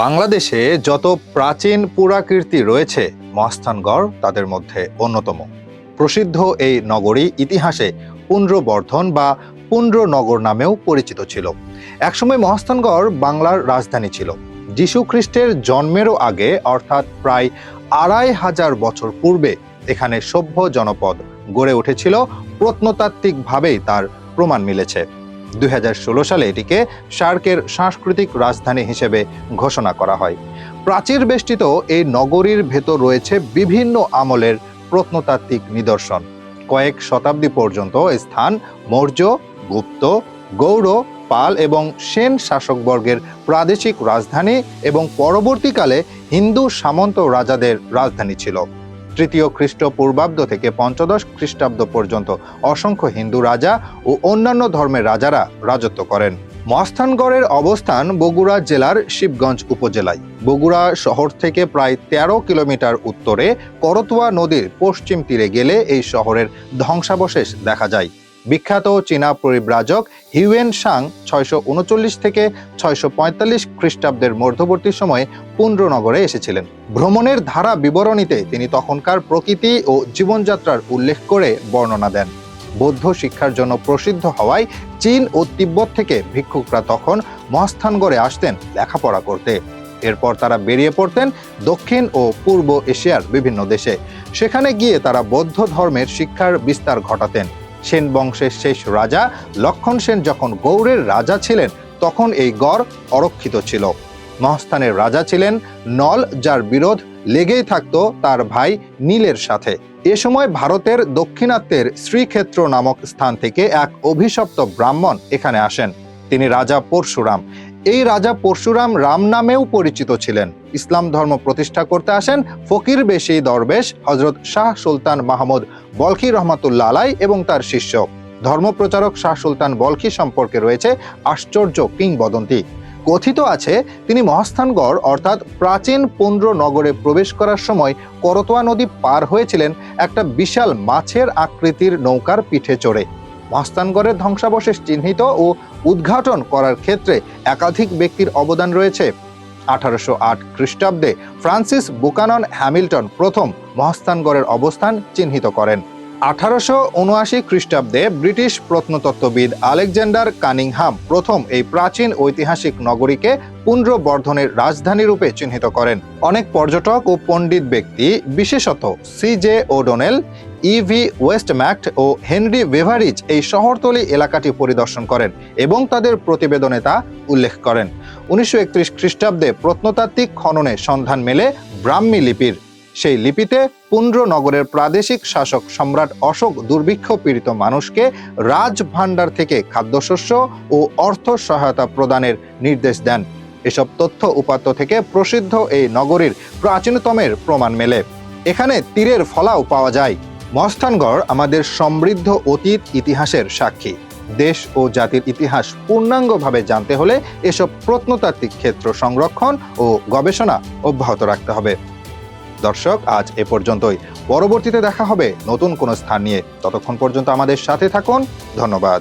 বাংলাদেশে যত প্রাচীন পুরাকীর্তি রয়েছে, মহাস্থানগড় তাদের মধ্যে অন্যতম। প্রসিদ্ধ এই নগরী ইতিহাসে পুন্ড্রবর্ধন বা পুন্ড্রনগর নামেও পরিচিত ছিল। একসময় মহাস্থানগড় বাংলার রাজধানী ছিল। যীশু খ্রিস্টের জন্মেরও আগে, অর্থাৎ প্রায় ২৫০০ বছর পূর্বে এখানে সভ্য জনপদ গড়ে উঠেছিল। প্রত্নতাত্ত্বিকভাবেই তার প্রমাণ মিলেছে। ২০১৬ সালে এটিকে সার্কের সাংস্কৃতিক রাজধানী হিসেবে ঘোষণা করা হয়। প্রাচীর বেষ্টিত এই নগরীর ভেতর রয়েছে বিভিন্ন আমলের প্রত্নতাত্ত্বিক নিদর্শন। কয়েক শতাব্দী পর্যন্ত স্থান মৌর্য, গুপ্ত, গৌড়, পাল এবং সেন শাসকবর্গের প্রাদেশিক রাজধানী এবং পরবর্তীকালে হিন্দু সামন্ত রাজাদের রাজধানী ছিল। তৃতীয় খ্রিস্টপূর্বাব্দ থেকে পঞ্চদশ খ্রিস্টাব্দ পর্যন্ত অসংখ্য হিন্দু রাজা ও অন্যান্য ধর্মের রাজারা রাজত্ব করেন। মহাস্থানগড়ের অবস্থান বগুড়া জেলার শিবগঞ্জ উপজেলায়। বগুড়া শহর থেকে প্রায় ১৩ কিলোমিটার উত্তরে করতোয়া নদীর পশ্চিম তীরে গেলে এই শহরের ধ্বংসাবশেষ দেখা যায়। বিখ্যাত চীনা পরিব্রাজক হিউয়েন সাং ৬৩৯ থেকে ৬৪৫ খ্রিস্টাব্দের মধ্যবর্তী সময়ে পুন্ড্রনগরে এসেছিলেন। ভ্রমণের ধারা বিবরণীতে তিনি তখনকার প্রকৃতি ও জীবনযাত্রার উল্লেখ করে বর্ণনা দেন। বৌদ্ধ শিক্ষার জন্য প্রসিদ্ধ হওয়ায় চীন ও তিব্বত থেকে ভিক্ষুকরা তখন মহাস্থানগড়ে আসতেন লেখাপড়া করতে। এরপর তারা বেরিয়ে পড়তেন দক্ষিণ ও পূর্ব এশিয়ার বিভিন্ন দেশে। সেখানে গিয়ে তারা বৌদ্ধ ধর্মের শিক্ষার বিস্তার ঘটাতেন। সেন বংশের শেষ রাজা লক্ষণ সেন যখন গৌড়ের রাজা ছিলেন, তখন এই গড় অরক্ষিত ছিল। মহাস্থানের রাজা ছিলেন নল, যার বিরোধ লেগেই থাকত তার ভাই নীলের সাথে। এ সময় ভারতের দক্ষিণাত্যের শ্রীক্ষেত্র নামক স্থান থেকে এক অভিশপ্ত ব্রাহ্মণ এখানে আসেন। তিনি রাজা পরশুরাম। এই রাজা পরশুরাম রাম নামেও পরিচিত ছিলেন। ইসলাম ধর্ম প্রতিষ্ঠা করতে আসেন ফকির বেশি দরবেশ হজরত শাহ সুলতান মাহমুদ বলখি রহমাতুল্লাহ আলাই এবং তার শিষ্য। ধর্মপ্রচারক শাহ সুলতান বলখি সম্পর্কে রয়েছে আশ্চর্য কিংবদন্তি। কথিত আছে তিনি মহাস্থানগড় অর্থাৎ প্রাচীন পুন্ড্রনগরে প্রবেশ করার সময় করতোয়া নদী পার হয়েছিলেন একটা বিশাল মাছের আকৃতির নৌকার পিঠে চড়ে। মহাস্থানগড়ের ধ্বংসাবশেষ চিহ্নিত ও উদ্ঘাটন করার ক্ষেত্রে একাধিক ব্যক্তির অবদান রয়েছে। ১৮০৮ খ্রিস্টাব্দে ফ্রান্সিস বুকানন হ্যামিল্টন প্রথম মহাস্থানগড়ের অবস্থান চিহ্নিত করেন। ১৮৭৯ খ্রিস্টাব্দে ব্রিটিশ প্রত্নতত্ত্ববিদ আলেকজান্ডার কানিংহাম প্রথম এই প্রাচীন ঐতিহাসিক নগরীকে পুন্ড্রবর্ধনের রাজধানী রূপে চিহ্নিত করেন। অনেক পর্যটক ও পণ্ডিত ব্যক্তি, বিশেষত CJ ওডোনেল, EV ওয়েস্টম্যাক্ট ও হেনরি বেভারিজ এই শহরতলি এলাকাটি পরিদর্শন করেন এবং তাদের প্রতিবেদনে তা উল্লেখ করেন। ১৯৩১ খ্রিস্টাব্দে প্রত্নতাত্ত্বিক খননে সন্ধান মেলে ব্রাহ্মী লিপির। সেই লিপিতে পুন্ড্রনগরের প্রাদেশিক শাসক সম্রাট অশোক দুর্ভিক্ষ পীড়িত মানুষকে রাজভাণ্ডার থেকে খাদ্যশস্য ও অর্থ সহায়তা প্রদানের নির্দেশ দেন। এসব তথ্য উপাত্ত থেকে প্রসিদ্ধ এই নগরীর প্রাচীনতমের প্রমাণ মেলে। এখানে তীরের ফলাও পাওয়া যায়। মহাস্থানগড় আমাদের সমৃদ্ধ অতীত ইতিহাসের সাক্ষী। দেশ ও জাতির ইতিহাস পূর্ণাঙ্গভাবে জানতে হলে এসব প্রত্নতাত্ত্বিক ক্ষেত্র সংরক্ষণ ও গবেষণা অব্যাহত রাখতে হবে। দর্শক, আজ এ পর্যন্তই। পরবর্তীতে দেখা হবে নতুন কোনো স্থান নিয়ে। ততক্ষণ পর্যন্ত আমাদের সাথে থাকুন। ধন্যবাদ।